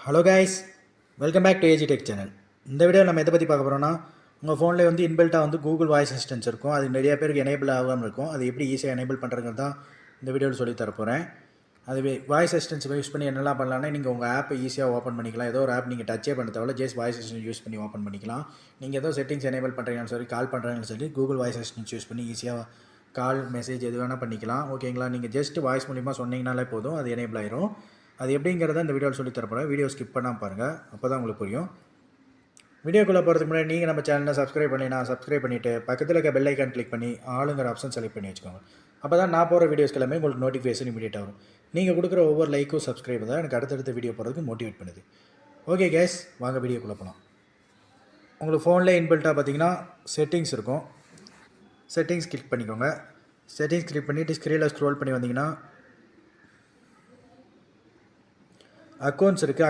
Hello guys, welcome back to AG tech channel. இந்த video நம்ம எதை பற்றி பார்க்க போகிறோம்னா, உங்கள் ஃபோனில் வந்து இன்பில்ட்டாக வந்து கூகுள் வாய்ஸ் அசிஸ்டன்ஸ் இருக்கும். அது நிறைய பேருக்கு எனேபிள் ஆகாமல் இருக்கும். அது எப்படி ஈஸியாக எனேபிள் பண்ணுறதுங்கிறது தான் இந்த வீடியோவில் சொல்லி தரப்போகிறேன். அது வாய்ஸ் அசிஸ்டன்ஸ் யூஸ் பண்ணி என்னெல்லாம் பண்ணலாம்னா, நீங்கள் உங்கள் ஆப்பை ஈஸியாக ஓப்பன் பண்ணிக்கலாம். ஏதோ ஒரு ஆப் நீங்கள் டச்சே பண்ண தேவையில்ல, ஜஸ்ட் வாய்ஸ் அசிஸ்டன்ஸ் யூஸ் பண்ணி ஓப்பன் பண்ணிக்கலாம். நீங்கள் ஏதோ செட்டிங்ஸ் எனேபிள் பண்ணுறீங்கன்னு சொல்லி கால் பண்ணுறீங்கன்னு சொல்லி கூகுள் வாய்ஸ் அசிஸ்டன்ஸ் யூஸ் பண்ணி ஈஸியாக கால் மெசேஜ் எது வேணால் பண்ணிக்கலாம். ஓகேங்களா? நீங்கள் ஜஸ்ட் வாய்ஸ் மூலிமா சொன்னீங்கனாலே போதும், அது எனேபிள் ஆயிரும். அது எப்படிங்கிறத இந்த வீடியோவில் சொல்லி தரப்போகிறேன். வீடியோ ஸ்கிப் பண்ணாமல் பாருங்கள், அப்போ தான் உங்களுக்கு புரியும். வீடியோக்குள்ளே போகிறதுக்கு முன்னாடி நீங்கள் நம்ம சேனலை சப்ஸ்கிரைப் பண்ணினா சப்ஸ்கிரைப் பண்ணிவிட்டு பக்கத்தில் இருக்க பெல் ஐக்கான் கிளிக் பண்ணி ஆளுங்கிற ஆப்ஷன் செலக்ட் பண்ணி வச்சுக்கோங்க. அப்போ தான் நான் போகிற வீடியோஸ் எல்லாமே உங்களுக்கு நோட்டிஃபிகேஷன் இமீடியட்டாக வரும். நீங்கள் கொடுக்குற ஒவ்வொரு லைக்கும் சப்ஸ்கிரைப் தான் எனக்கு அடுத்தடுத்த வீடியோ போகிறதுக்கு மோட்டிவேட் பண்ணுது. ஓகே கேஸ், வாங்க வீடியோக்குள்ளே போகலாம். உங்களுக்கு ஃபோனில் இன்பில்ட்டாக பார்த்தீங்கன்னா செட்டிங்ஸ் இருக்கும். செட்டிங்ஸ் கிளிக் பண்ணிக்கோங்க. செட்டிங்ஸ் கிளிக் பண்ணிவிட்டு ஸ்க்ரீனில் ஸ்க்ரோல் பண்ணி வந்தீங்கன்னா அக்கௌண்ட்ஸ் இருக்குது.